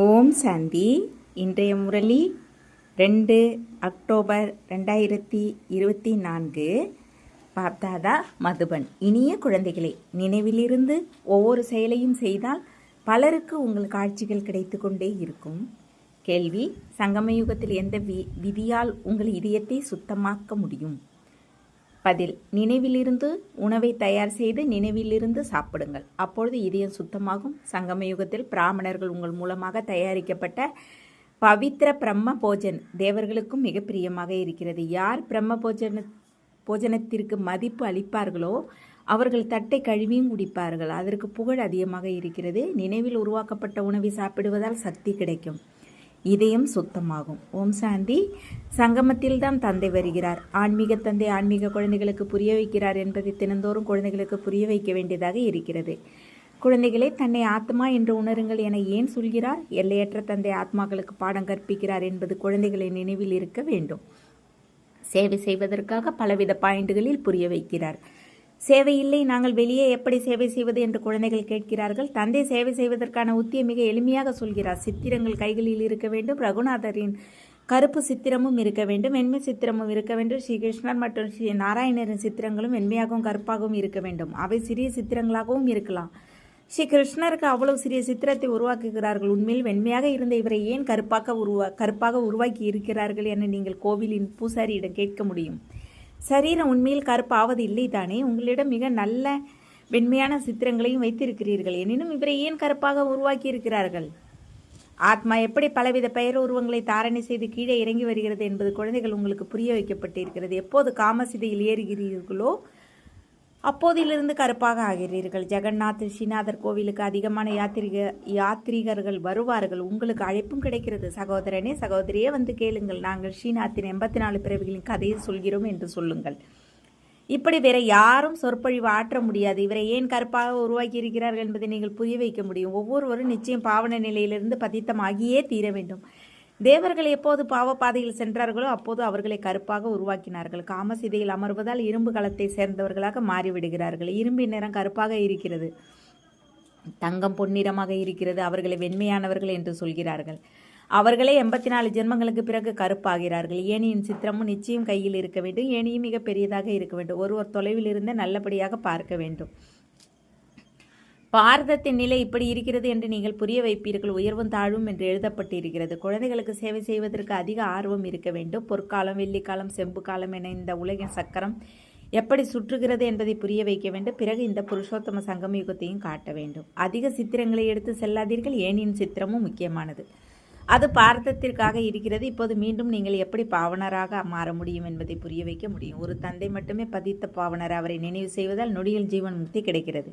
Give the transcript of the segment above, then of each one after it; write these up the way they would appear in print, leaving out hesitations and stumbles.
ஓம் சாந்தி. இன்றைய முரளி 2 அக்டோபர் 2024. பாப்தாதா மதுபன். இனிய குழந்தைகளை, நினைவிலிருந்து ஒவ்வொரு செயலையும் செய்தால் பலருக்கு உங்கள் காட்சிகள் கிடைத்து கொண்டே இருக்கும். கேள்வி: சங்கமயுகத்தில் எந்த விதியால் உங்கள் இதயத்தை சுத்தமாக்க முடியும்? பதில்: நினைவிலிருந்து உணவை தயார் செய்து நினைவிலிருந்து சாப்பிடுங்கள். அப்பொழுது இதயம் சுத்தமாகும். சங்கமயுகத்தில் பிராமணர்கள் உங்கள் மூலமாக தயாரிக்கப்பட்ட பவித்திர பிரம்ம போஜன் தேவர்களுக்கும் மிக பிரியமாக இருக்கிறது. யார் பிரம்ம போஜனத்திற்கு மதிப்பு அளிப்பார்களோ அவர்கள் தட்டை கழுவியும் குடிப்பார்கள். அதற்கு புகழ் அதிகமாக இருக்கிறது. நினைவில் உருவாக்கப்பட்ட உணவை சாப்பிடுவதால் சக்தி கிடைக்கும். இதயம் சுத்தமாகும். ஓம் சாந்தி. சங்கமத்தில் தான் தந்தை வருகிறார். ஆன்மீக தந்தை ஆன்மீக குழந்தைகளுக்கு புரிய வைக்கிறார் என்பதை தினந்தோறும் குழந்தைகளுக்கு புரிய வைக்க வேண்டியதாக இருக்கிறது. குழந்தைகளை, தன்னை ஆத்மா என்று உணருங்கள் என ஏன் சொல்கிறார்? எல்லையற்ற தந்தை ஆத்மாக்களுக்கு பாடம் கற்பிக்கிறார் என்பது குழந்தைகளின் நினைவில் இருக்க வேண்டும். சேவை செய்வதற்காக பலவித பாயிண்டுகளில் புரிய வைக்கிறார். சேவை இல்லை, நாங்கள் வெளியே எப்படி சேவை செய்வது என்று குழந்தைகள் கேட்கிறார்கள். தந்தை சேவை செய்வதற்கான உத்தியை மிக எளிமையாக சொல்கிறார். சித்திரங்கள் கைகளில் இருக்க வேண்டும். ரகுநாதரின் கருப்பு சித்திரமும் இருக்க வேண்டும், வெண்மை சித்திரமும் இருக்க வேண்டும். ஸ்ரீ கிருஷ்ணர் மற்றும் ஸ்ரீ நாராயணரின் சித்திரங்களும் வெண்மையாகவும் கருப்பாகவும் இருக்க வேண்டும். அவை சிறிய சித்திரங்களாகவும் இருக்கலாம். ஸ்ரீ கிருஷ்ணருக்கு அவ்வளவு சிறிய சித்திரத்தை உருவாக்குகிறார்கள். உண்மையில் வெண்மையாக இருந்த இவரை ஏன் கருப்பாக உருவாக்கி இருக்கிறார்கள் என நீங்கள் கோவிலின் பூசாரியிடம் கேட்க முடியும். சரீரம் உண்மையில் கருப்பாவது இல்லை தானே? உங்களிடம் மிக நல்ல வெண்மையான சித்திரங்களையும் வைத்திருக்கிறீர்கள். எனினும் இவரை ஏன் கருப்பாக உருவாக்கி இருக்கிறார்கள்? ஆத்மா எப்படி பலவித பெயர் உருவங்களை தாரணை செய்து கீழே இறங்கி வருகிறது என்பது குழந்தைகள் உங்களுக்கு புரிய வைக்கப்பட்டிருக்கிறது. எப்போது காமசிதையில் ஏறுகிறீர்களோ அப்போதிலிருந்து கருப்பாக ஆகிறீர்கள். ஜெகநாத் ஸ்ரீநாதர் கோவிலுக்கு அதிகமான யாத்ரீகர்கள் வருவார்கள். உங்களுக்கு அழைப்பும் கிடைக்கிறது. சகோதரனே, சகோதரியே, வந்து கேளுங்கள். நாங்கள் ஸ்ரீநாத்தின் 84 பிறவிகளின் கதையை சொல்கிறோம் என்று சொல்லுங்கள். இப்படி வேற யாரும் சொற்பொழிவு ஆற்ற முடியாது. இவரை ஏன் கருப்பாக உருவாக்கி இருக்கிறார்கள் என்பதை நீங்கள் புரிய வைக்க முடியும். ஒவ்வொருவரும் நிச்சயம் பாவன நிலையிலிருந்து பதித்தமாகியே தீர வேண்டும். தேவர்கள் எப்போது பாவப்பாதையில் சென்றார்களோ அப்போது அவர்களை கருப்பாக உருவாக்கினார்கள். காமசிதையில் அமர்வதால் இரும்பு களத்தை சேர்ந்தவர்களாக மாறிவிடுகிறார்கள். இரும்பின் நிறம் கருப்பாக இருக்கிறது, தங்கம் பொன்னிறமாக இருக்கிறது. அவர்களை வெண்மையானவர்கள் என்று சொல்கிறார்கள். அவர்களே 84 ஜென்மங்களுக்கு பிறகு கருப்பாகிறார்கள். ஏணியின் சித்திரமும் நிச்சயம் கையில் இருக்க வேண்டும். ஏணியும் மிக பெரியதாக இருக்க வேண்டும். ஒருவர் தொலைவில் இருந்து நல்லபடியாக பார்க்க வேண்டும். பாரதத்தின் நிலை இப்படி இருக்கிறது என்று நீங்கள் புரிய வைப்பீர்கள். உயர்வும் தாழ்வும் என்று எழுதப்பட்டிருக்கிறது. குழந்தைகளுக்கு சேவை செய்வதற்கு அதிக ஆர்வம் இருக்க வேண்டும். பொற்காலம், வெள்ளிக்காலம், செம்பு காலம் என இந்த உலகின் சக்கரம் எப்படி சுற்றுகிறது என்பதை புரிய வைக்க வேண்டும். பிறகு இந்த புருஷோத்தம சங்கம யுகத்தையும் காட்ட வேண்டும். அதிக சித்திரங்களை எடுத்து செல்லாதீர்கள். ஏனியின் சித்திரமும் முக்கியமானது. அது பாரதத்திற்காக இருக்கிறது. இப்போது மீண்டும் நீங்கள் எப்படி பாவனராக மாற முடியும் என்பதை புரிய வைக்க முடியும். ஒரு தந்தை மட்டுமே பதித்த பாவனர். அவரை நினைவு செய்வதால் நொடியில் ஜீவன் முக்தி கிடைக்கிறது.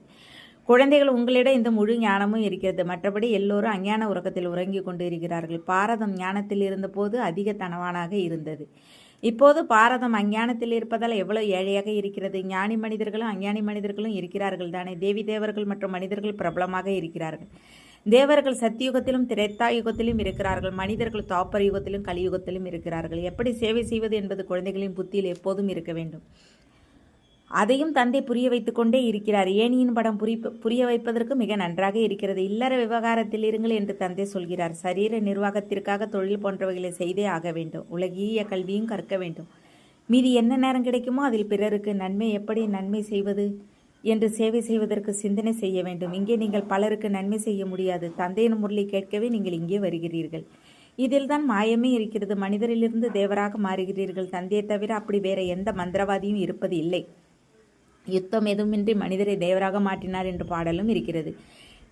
குழந்தைகள், உங்களிடம் இந்த முழு ஞானமும் இருக்கிறது. மற்றபடி எல்லோரும் அஞ்ஞான உறக்கத்தில் உறங்கி கொண்டு இருக்கிறார்கள். பாரதம் ஞானத்தில் இருந்தபோது அதிக தனவானாக இருந்தது. இப்போது பாரதம் அஞ்ஞானத்தில் இருப்பதால் எவ்வளவு ஏழையாக இருக்கிறது. ஞானி மனிதர்களும் அஞ்ஞானி மனிதர்களும் இருக்கிறார்கள் தானே. தேவி தேவர்கள் மற்றும் மனிதர்கள் பிரபலமாக இருக்கிறார்கள். தேவர்கள் சத்தியுகத்திலும் திரேத்தா யுகத்திலும் இருக்கிறார்கள். மனிதர்கள் துவாபர யுகத்திலும் கலியுகத்திலும் இருக்கிறார்கள். எப்படி சேவை செய்வது என்பது குழந்தைகளின் புத்தியில் எப்போதும் இருக்க வேண்டும். அதையும் தந்தை புரிய வைத்துக் கொண்டே இருக்கிறார். ஏணியின் படம் புரிய வைப்பதற்கு மிக நன்றாக இருக்கிறது. இல்லற விவகாரத்தில் இருங்கள் என்று தந்தை சொல்கிறார். சரீர நிர்வாகத்திற்காக தொழில் போன்றவைகளை செய்தே ஆக வேண்டும். உலகிய கல்வியும் கற்க வேண்டும். மீதி என்ன நேரம் கிடைக்குமோ அதில் பிறருக்கு எப்படி நன்மை செய்வது என்று சேவை செய்வதற்கு சிந்தனை செய்ய வேண்டும். இங்கே நீங்கள் பலருக்கு நன்மை செய்ய முடியாது. தந்தையின் முரளி கேட்கவே நீங்கள் இங்கே வருகிறீர்கள். இதில் தான் மாயமே இருக்கிறது. மனிதரிலிருந்து தேவராக மாறுகிறீர்கள். தந்தையை தவிர அப்படி வேற எந்த மந்திரவாதியும் இருப்பது இல்லை. யுத்தம் எதுவுமின்றி மனிதரை தேவராக மாற்றினார் என்று பாடலும் இருக்கிறது.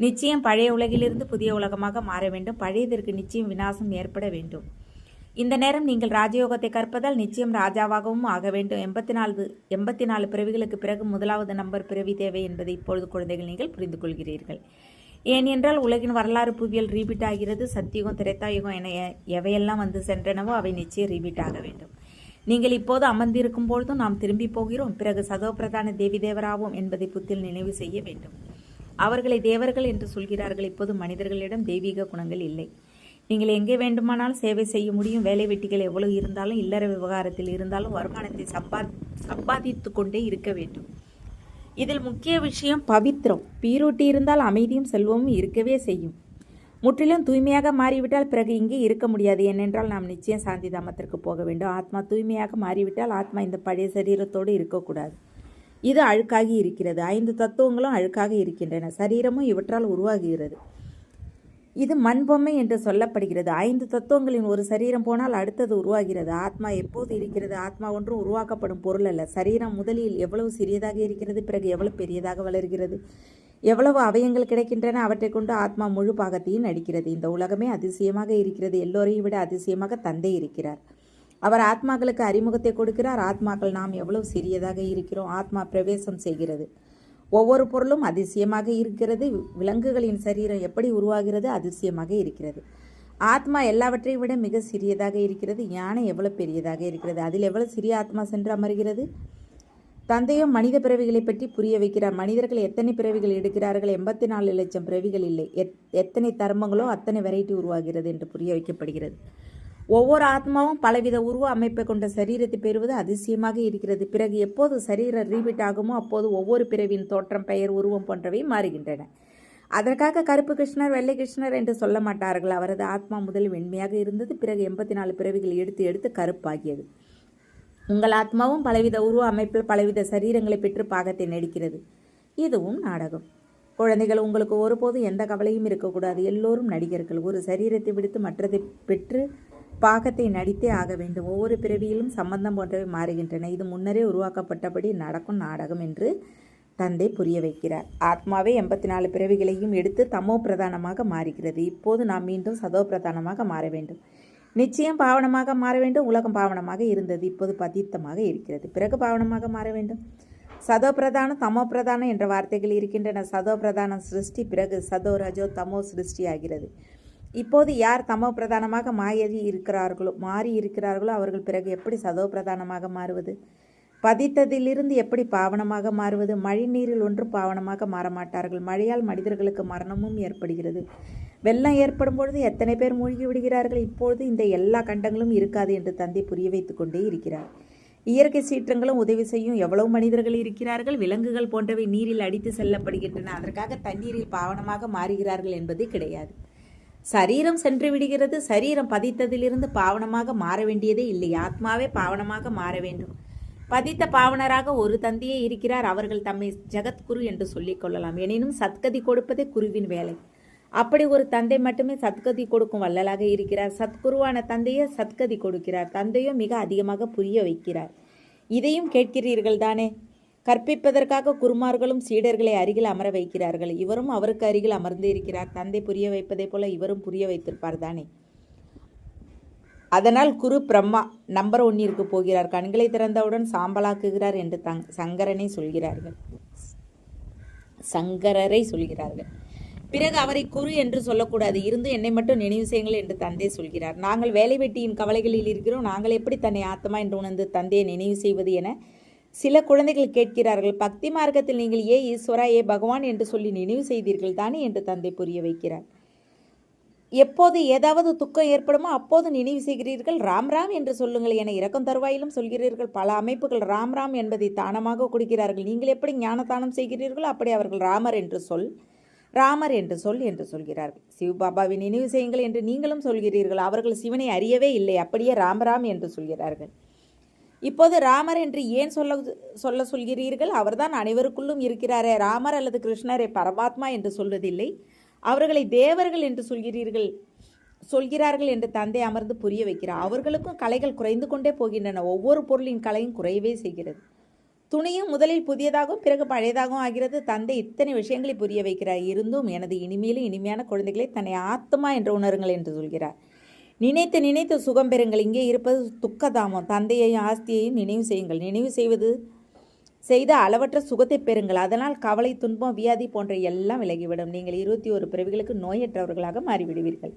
நிச்சயம் பழைய உலகிலிருந்து புதிய உலகமாக மாற வேண்டும். பழையதற்கு நிச்சயம் விநாசம் ஏற்பட வேண்டும். இந்த நேரம் நீங்கள் ராஜயோகத்தை கற்பதால் நிச்சயம் ராஜாவாகவும் ஆக வேண்டும். 84 பிறவிகளுக்கு பிறகு முதலாவது நம்பர் பிறவி தேவை என்பதை இப்பொழுது குழந்தைகள் நீங்கள் புரிந்து கொள்கிறீர்கள். ஏனென்றால் உலகின் வரலாறு புவியல் ரீபீட் ஆகிறது. சத்தியுகம், திரேத்தாயுகம் என எவையெல்லாம் வந்து சென்றனவோ அவை நிச்சயம் ரீபீட் ஆக வேண்டும். நீங்கள் இப்போது அமர்ந்திருக்கும் பொழுதும் நாம் திரும்பி போகிறோம். பிறகு சதோபிரதான தேவி தேவராவோம் என்பதை புத்தில் நினைவு செய்ய வேண்டும். அவர்களை தேவர்கள் என்று சொல்கிறார்கள். இப்போது மனிதர்களிடம் தெய்வீக குணங்கள் இல்லை. நீங்கள் எங்கே வேண்டுமானாலும் சேவை செய்ய முடியும். வேலை வெட்டிகள் எவ்வளவு இருந்தாலும், இல்லற விவகாரத்தில் இருந்தாலும் வருமானத்தை சம்பாதித்து கொண்டே இருக்க வேண்டும். இதில் முக்கிய விஷயம் பவித்ரம். பீரூட்டி இருந்தால் அமைதியும் செல்வமும் இருக்கவே செய்யும். முற்றிலும் தூய்மையாக மாறிவிட்டால் பிறகு இங்கே இருக்க முடியாது. ஏனென்றால் நாம் நிச்சயம் சாந்தி தாமத்திற்கு போக வேண்டும். ஆத்மா தூய்மையாக மாறிவிட்டால் ஆத்மா இந்த பழைய சரீரத்தோடு இருக்கக்கூடாது. இது அழுக்காகி இருக்கிறது. 5 தத்துவங்களும் அழுக்காக இருக்கின்றன. சரீரமும் இவற்றால் உருவாகுகிறது. இது மண் பொம்மை என்று சொல்லப்படுகிறது. 5 தத்துவங்களின் ஒரு சரீரம் போனால் அடுத்தது உருவாகிறது. ஆத்மா எப்போது இருக்கிறது? ஆத்மா ஒன்றும் உருவாக்கப்படும் பொருள் அல்ல. சரீரம் முதலில் எவ்வளவு சிறியதாக இருக்கிறது, பிறகு எவ்வளவு பெரியதாக வளர்கிறது. எவ்வளவு அவயங்கள் கிடைக்கின்றன, அவற்றை கொண்டு ஆத்மா முழு பாகத்தையும் நடிக்கிறது. இந்த உலகமே அதிசயமாக இருக்கிறது. எல்லோரையும் விட அதிசயமாக தந்தை இருக்கிறார். அவர் ஆத்மாக்களுக்கு அறிமுகத்தை கொடுக்கிறார். ஆத்மாக்கள் நாம் எவ்வளவு சிறியதாக இருக்கிறோம். ஆத்மா பிரவேசம் செய்கிறது. ஒவ்வொரு பொருளும் அதிசயமாக இருக்கிறது. விலங்குகளின் சரீரம் எப்படி உருவாகிறது, அதிசயமாக இருக்கிறது. ஆத்மா எல்லாவற்றையும் விட மிக சிறியதாக இருக்கிறது. யானை எவ்வளவு பெரியதாக இருக்கிறது, அதில் எவ்வளவு சிறிய ஆத்மா சென்று அமர்கிறது. தந்தையும் மனித பிறவிகளை பற்றி புரிய வைக்கிறார். மனிதர்கள் எத்தனை பிறவிகள் எடுக்கிறார்கள்? 84 லட்சம் பிறவிகள் இல்லை. எத்தனை தர்மங்களோ அத்தனை வெரைட்டி உருவாகிறது என்று புரிய வைக்கப்படுகிறது. ஒவ்வொரு ஆத்மாவும் பலவித உருவ அமைப்பை கொண்ட சரீரத்தை பெறுவது அதிசயமாக இருக்கிறது. பிறகு எப்போது சரீரம் ரீபீட் ஆகுமோ அப்போது ஒவ்வொரு பிறவியின் தோற்றம், பெயர், உருவம் போன்றவை மாறுகின்றன. அதற்காக கருப்பு கிருஷ்ணர், வெள்ளை கிருஷ்ணர் என்று சொல்ல மாட்டார்கள். அவரது ஆத்மா முதலில் வெண்மையாக இருந்தது. பிறகு 84 பிறவிகள் எடுத்து எடுத்து கருப்பாகியது. உங்கள் ஆத்மாவும் பலவித உருவ அமைப்பில் பலவித சரீரங்களை பெற்று பாகத்தை நடிக்கிறது. இதுவும் நாடகம். குழந்தைகள், உங்களுக்கு ஒருபோதும் எந்த கவலையும் இருக்கக்கூடாது. எல்லோரும் நடிகர்கள். ஒரு சரீரத்தை விடுத்து மற்றதை பெற்று பாகத்தை நடித்தே ஆக வேண்டும். ஒவ்வொரு பிறவியிலும் சம்பந்தம் போன்றவை மாறுகின்றன. இது முன்னரே உருவாக்கப்பட்டபடி நடக்கும் நாடகம் என்று தந்தை புரிய வைக்கிறார். ஆத்மாவே 84 பிறவிகளையும் எடுத்து தமோ பிரதானமாக மாறுகிறது. இப்போது நாம் மீண்டும் சதோ பிரதானமாக மாற வேண்டும். நிச்சயம் பாவனமாக மாற வேண்டும். உலகம் பாவனமாக இருந்தது, இப்போது பதித்தமாக இருக்கிறது. பிறகு பாவனமாக மாற வேண்டும். சதோ பிரதானம், தமோ பிரதானம் என்ற வார்த்தைகள் இருக்கின்றன. சதோ பிரதானம் சிருஷ்டி, பிறகு சதோ ரஜோ தமோ சிருஷ்டி ஆகிறது. இப்போது யார் தமோ பிரதானமாக மாறி இருக்கிறார்களோ அவர்கள் பிறகு எப்படி சதோ பிரதானமாக மாறுவது? பதித்ததிலிருந்து எப்படி பாவனமாக மாறுவது? மழை நீரில் ஒன்றும் பாவனமாக மாற மாட்டார்கள். மழையால் மனிதர்களுக்கு மரணமும் ஏற்படுகிறது. வெள்ளம் ஏற்படும் பொழுது எத்தனை பேர் மூழ்கி விடுகிறார்கள். இப்பொழுது இந்த எல்லா கண்டங்களும் இருக்காது என்று தந்தை புரிய வைத்து கொண்டே இருக்கிறார். இயற்கை சீற்றங்களும் உதவி செய்யும். எவ்வளவு மனிதர்கள் இருக்கிறார்கள். விலங்குகள் போன்றவை நீரில் அடித்து செல்லப்படுகின்றன. அதற்காக தண்ணீரில் பாவனமாக மாறுகிறார்கள் என்பது கிடையாது. சரீரம் சென்று விடுகிறது. சரீரம் பதித்ததிலிருந்து பாவனமாக மாற வேண்டியதே இல்லை. ஆத்மாவே பாவனமாக மாற வேண்டும். பதித்த பாவனராக ஒரு தந்தையே இருக்கிறார். அவர்கள் தம்மை ஜகத்குரு என்று சொல்லிக் கொள்ளலாம். எனினும் சத்கதி கொடுப்பதே குருவின் வேலை. அப்படி ஒரு தந்தை மட்டுமே சத்கதி கொடுக்கும் வள்ளலாக இருக்கிறார். சத்குருவான தந்தையே சத்கதி கொடுக்கிறார். தந்தையோ மிக அதிகமாக புரிய வைக்கிறார். இதையும் கேட்கிறீர்கள் தானே? கற்பிப்பதற்காக குருமார்களும் சீடர்களை அருகில் அமர வைக்கிறார்கள். இவரும் அவருக்கு அருகில் அமர்ந்து இருக்கிறார். தந்தை புரிய வைப்பதை போல இவரும் புரிய வைத்திருப்பார் தானே? அதனால் குரு பிரம்மா நம்பர் 1ற்கு போகிறார். கண்களை திறந்தவுடன் சாம்பலாக்குகிறார் என்று சங்கரரை சொல்கிறார்கள். பிறகு அவரை குரு என்று சொல்லக்கூடாது. இருந்து என்னை மட்டும் நினைவு செய்யுங்கள் என்று தந்தை சொல்கிறார். நாங்கள் வேலை வெட்டியின் கவலைகளில் இருக்கிறோம். நாங்கள் எப்படி தன்னை ஆத்மா என்று உணர்ந்து தந்தையை நினைவு செய்வது என சில குழந்தைகள் கேட்கிறார்கள். பக்தி மார்க்கத்தில் நீங்கள் ஏ ஈஸ்வரா, ஏ பகவான் என்று சொல்லி நினைவு செய்தீர்கள் தானே என்று தந்தை புரிய வைக்கிறார். எப்போது ஏதாவது துக்கம் ஏற்படுமோ அப்போது நினைவு செய்கிறீர்கள். ராம் ராம் என்று சொல்லுங்கள் என இறக்கும் தருவாயிலும் சொல்கிறீர்கள். பல அமைப்புகள் ராம் ராம் என்பதை தானமாக கொடுக்கிறார்கள். நீங்கள் எப்படி ஞானதானம் செய்கிறீர்களோ அப்படி அவர்கள் ராமர் என்று சொல் என்று சொல்கிறார்கள். சிவபாபாவை நினைவு செய்யுங்கள் என்று நீங்களும் சொல்கிறீர்கள். அவர்கள் சிவனை அறியவே இல்லை, அப்படியே ராமராம் என்று சொல்கிறார்கள். இப்போது ராமர் என்று ஏன் சொல்கிறீர்கள்? அவர்தான் அனைவருக்குள்ளும் இருக்கிறாரே. ராமர் அல்லது கிருஷ்ணரை பரமாத்மா என்று சொல்வதில்லை. அவர்களை தேவர்கள் என்று சொல்கிறார்கள் என்று தந்தை அமர்ந்து புரிய வைக்கிறார். அவர்களுக்கும் கலைகள் குறைந்து கொண்டே போகின்றன. ஒவ்வொரு பொருளின் கலையும் குறையவே செய்கிறது. துணியும் முதலில் புதியதாகவும் பிறகு பழையதாகவும் ஆகிறது. தந்தை இத்தனை விஷயங்களை புரிய வைக்கிறார். இருந்தும் எனது இனிமையிலும் இனிமையான குழந்தைகளை தன்னை ஆத்மா என்று உணருங்கள் என்று சொல்கிறார். நினைத்து நினைத்து சுகம் பெறுங்கள். இங்கே இருப்பது துக்கதாமம். தந்தையையும் ஆஸ்தியையும் நினைவு செய்யுங்கள். நினைவு செய்த அளவற்ற சுகத்தை பெறுங்கள். அதனால் கவலை, துன்பம், வியாதி போன்ற எல்லாம் விலகிவிடும். நீங்கள் 21 பிறவிகளுக்கு நோயற்றவர்களாக மாறிவிடுவீர்கள்.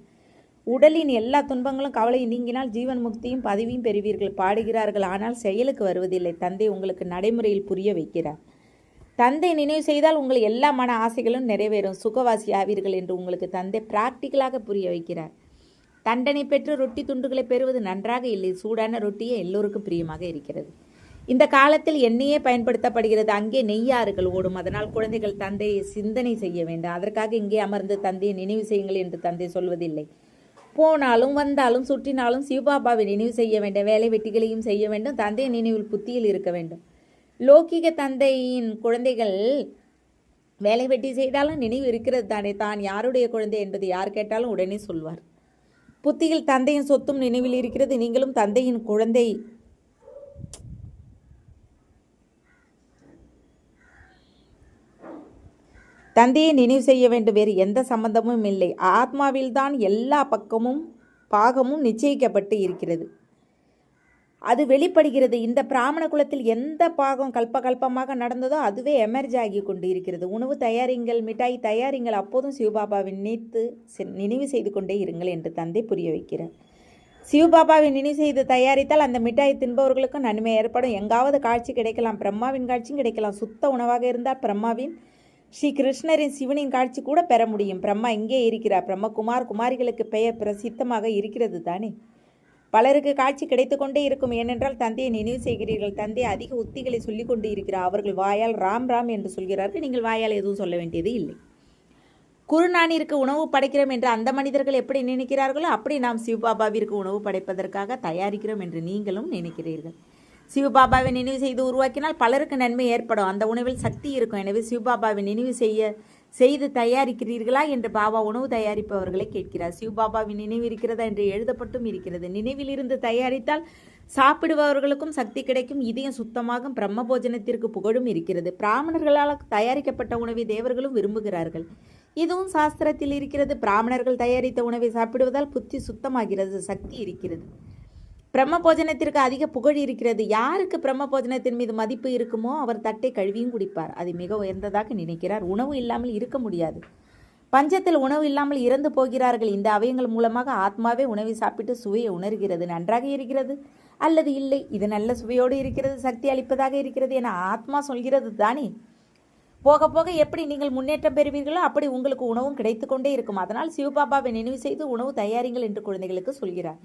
உடலின் எல்லா துன்பங்களும் கவலை நீங்கினால் ஜீவன் முக்தியும் பதவியும் பெறுவீர்கள். பாடுகிறார்கள், ஆனால் செயலுக்கு வருவதில்லை. தந்தை உங்களுக்கு நடைமுறையில் புரிய வைக்கிறார். தந்தை நினைவு செய்தால் உங்கள் எல்லா மன ஆசைகளும் நிறைவேறும். சுகவாசி ஆவீர்கள் என்று உங்களுக்கு தந்தை பிராக்டிக்கலாக புரிய வைக்கிறார். தண்டனை பெற்று ரொட்டி துண்டுகளை பெறுவது நன்றாக இல்லை. சூடான ரொட்டியே எல்லோருக்கும் பிரியமாக இருக்கிறது. இந்த காலத்தில் எண்ணெயே பயன்படுத்தப்படுகிறது. அங்கே நெய்யாறுகள் ஓடும். அதனால் குழந்தைகள் தந்தையை சிந்தனை செய்ய வேண்டும். அதற்காக இங்கே அமர்ந்து தந்தையை நினைவு செய்யுங்கள் என்று தந்தை சொல்வதில்லை. போனாலும் வந்தாலும் சுற்றினாலும் சிவபாபாவை நினைவு செய்ய வேண்டும். வேலை வெட்டிகளையும் செய்ய வேண்டும். தந்தையின் நினைவில் புத்தியில் இருக்க வேண்டும். லௌகிக தந்தையின் குழந்தைகள் வேலை வெட்டி செய்தாலும் நினைவு இருக்கிறது தானே. தான் யாருடைய குழந்தை என்பது யார் கேட்டாலும் உடனே சொல்வார். புத்தியில் தந்தையின் சொத்தும் நினைவில் இருக்கிறது. நீங்களும் தந்தையின் குழந்தை. தந்தையை நினைவு செய்ய வேண்டும். வேறு எந்த சம்பந்தமும் இல்லை. ஆத்மாவில்தான் எல்லா பாகமும் நிச்சயிக்கப்பட்டு இருக்கிறது. அது வெளிப்படுகிறது. இந்த பிராமண குலத்தில் எந்த பாகம் கல்பமாக நடந்ததோ அதுவே எமர்ஜ் ஆகி கொண்டு இருக்கிறது. உணவு தயாரிங்கள், மிட்டாய் தயாரிங்கள், அப்போதும் சிவபாபாவை நினைவு செய்து கொண்டே இருங்கள் என்று தந்தை புரிய வைக்கிறார். சிவபாபாவை நினைவு செய்து தயாரித்தால் அந்த மிட்டாய் தின்பவர்களுக்கும் நன்மை ஏற்படும். எங்காவது காட்சி கிடைக்கலாம். பிரம்மாவின் காட்சியும் கிடைக்கலாம். சுத்த உணவாக இருந்தால் பிரம்மாவின், ஸ்ரீ கிருஷ்ணரின், சிவனின் காட்சி கூட பெற முடியும். பிரம்மா இங்கே இருக்கிறார். பிரம்மகுமார் குமாரிகளுக்கு பெயர் பிரசித்தமாக இருக்கிறது தானே. பலருக்கு காட்சி கிடைத்து கொண்டே இருக்கும். ஏனென்றால் தந்தையை நினைவு செய்கிறீர்கள். தந்தை அதிக உத்திகளை சொல்லிக் கொண்டு இருக்கிறார். அவர்கள் வாயால் ராம் ராம் என்று சொல்கிறார்கள். நீங்கள் வாயால் எதுவும் சொல்ல வேண்டியது இல்லை. குருநானிற்கு உணவு படைக்கிறோம் என்று அந்த மனிதர்கள் எப்படி நினைக்கிறார்களோ அப்படி நாம் சிவபாபாவிற்கு உணவு படைப்பதற்காக தயாரிக்கிறோம் என்று நீங்களும் நினைக்கிறீர்கள். சிவபாபாவை நினைவு செய்து உருவாக்கினால் பலருக்கு நன்மை ஏற்படும். அந்த உணவில் சக்தி இருக்கும். எனவே சிவபாபாவை நினைவு செய்து தயாரிக்கிறீர்களா என்று பாபா உணவு தயாரிப்பவர்களை கேட்கிறார். சிவபாபாவின் நினைவு இருக்கிறதா என்று எழுதப்பட்டும் இருக்கிறது. நினைவில் இருந்து தயாரித்தால் சாப்பிடுபவர்களுக்கும் சக்தி கிடைக்கும். இதயம் சுத்தமாகும். பிரம்ம போஜனத்திற்கு புகழும் இருக்கிறது. பிராமணர்களால் தயாரிக்கப்பட்ட உணவை தேவர்களும் விரும்புகிறார்கள். இதுவும் சாஸ்திரத்தில் இருக்கிறது. பிராமணர்கள் தயாரித்த உணவை சாப்பிடுவதால் புத்தி சுத்தமாகிறது, சக்தி இருக்கிறது. பிரம்ம போஜனத்திற்கு அதிக புகழ் இருக்கிறது. யாருக்கு பிரம்ம போஜனத்தின் மீது மதிப்பு இருக்குமோ அவர் தட்டை கழுவியும் குடிப்பார். அதை மிக உயர்ந்ததாக நினைக்கிறார். உணவு இல்லாமல் இருக்க முடியாது. பஞ்சத்தில் உணவு இல்லாமல் இறந்து போகிறார்கள். இந்த அவயங்கள் மூலமாக ஆத்மாவே உணவை சாப்பிட்டு சுவையை உணர்கிறது. நன்றாக இருக்கிறது அல்லது இல்லை, இது நல்ல சுவையோடு இருக்கிறது, சக்தி அளிப்பதாக இருக்கிறது என ஆத்மா சொல்கிறது தானே. போக போக எப்படி நீங்கள் முன்னேற்றம் பெறுவீர்களோ அப்படி உங்களுக்கு உணவும் கிடைத்து கொண்டே இருக்கும். அதனால் சிவபாபாவை நினைவு செய்து உணவு தயாரிங்கள் என்று குழந்தைகளுக்கு சொல்கிறார்.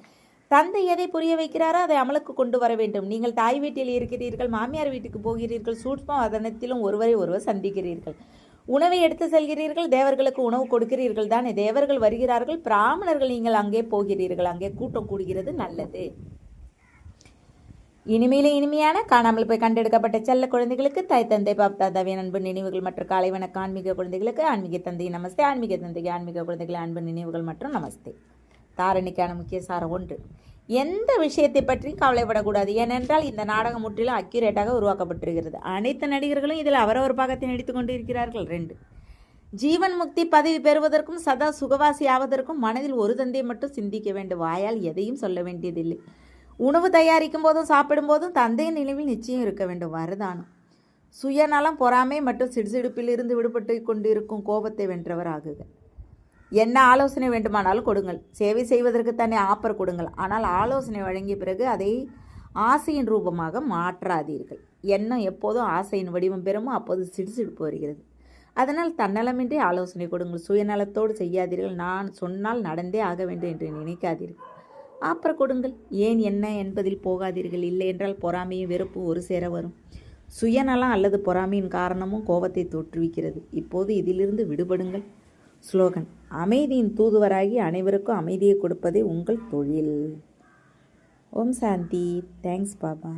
தந்தை எதை புரிய வைக்கிறாரோ அதை அமலுக்கு கொண்டு வர வேண்டும். நீங்கள் தாய் வீட்டில் இருக்கிறீர்கள், மாமியார் வீட்டுக்கு போகிறீர்கள், சூட்ச்ம வதனத்திலும் ஒருவரை ஒருவர் சந்திக்கிறீர்கள். உணவை எடுத்து செல்கிறீர்கள், தேவர்களுக்கு உணவு கொடுக்கிறீர்கள் தானே. தேவர்கள் வருகிறார்கள், பிராமணர்கள் நீங்கள் அங்கே போகிறீர்கள், அங்கே கூட்டம் கூடுகிறது. நல்லது. இனிமையிலே இனிமையான காணாமல் போய் கண்டெடுக்கப்பட்ட செல்ல குழந்தைகளுக்கு தாய் தந்தை பாப்தாதாவின் அன்பு நினைவுகள் மற்றும் காலை வணக்க ஆன்மீக குழந்தைகளுக்கு ஆன்மீக தந்தை நமஸ்தே. ஆன்மீக தந்தைக்கு ஆன்மீக குழந்தைகள் அன்பு நினைவுகள் மற்றும் நமஸ்தே. தாரணிக்கான முக்கிய சாரம் 1. எந்த விஷயத்தை பற்றியும் கவலைப்படக்கூடாது. ஏனென்றால் இந்த நாடகம் முற்றிலும் அக்யூரேட்டாக உருவாக்கப்பட்டிருக்கிறது. அனைத்து நடிகர்களும் இதில் அவரவர் பாகத்தை நடித்து கொண்டு இருக்கிறார்கள். 2. ஜீவன் முக்தி பதவி பெறுவதற்கும் சதா சுகவாசி ஆவதற்கும் மனதில் ஒரு தந்தையை மட்டும் சிந்திக்க வேண்டும். வாயால் எதையும் சொல்ல வேண்டியதில்லை. உணவு தயாரிக்கும் போதும் சாப்பிடும் போதும் தந்தையின் நினைவில் நிச்சயம் இருக்க வேண்டும். வரதானம். சுயநலம், பொறாமை மற்றும் சிடுசிடுப்பில் இருந்து விடுபட்டு கொண்டிருக்கும் கோபத்தை வென்றவர் ஆகுக. என்ன ஆலோசனை வேண்டுமானாலும் கொடுங்கள். சேவை செய்வதற்கு தானே ஆப்பர் கொடுங்கள். ஆனால் ஆலோசனை வழங்கிய பிறகு அதை ஆசையின் ரூபமாக மாற்றாதீர்கள். எண்ணம் எப்போதும் ஆசையின் வடிவம் பெறுமோ அப்போது சிடுசிடுப்பு வருகிறது. அதனால் தன்னலமின்றி ஆலோசனை கொடுங்கள். சுயநலத்தோடு செய்யாதீர்கள். நான் சொன்னால் நடந்தே ஆக வேண்டும் என்று நினைக்காதீர்கள். ஆப்பர் கொடுங்கள். ஏன் என்ன என்பதில் போகாதீர்கள். இல்லை என்றால் பொறாமையும் வெறுப்பும் ஒரு சேர வரும். சுயநலம் அல்லது பொறாமையின் காரணமும் கோபத்தை தோற்றுவிக்கிறது. இப்போது இதிலிருந்து விடுபடுங்கள். ஸ்லோகன். அமைதியின் தூதுவராகி அனைவருக்கும் அமைதியை கொடுப்பதே உங்கள் தொழில். ஓம் சாந்தி. தேங்க்ஸ் பாபா.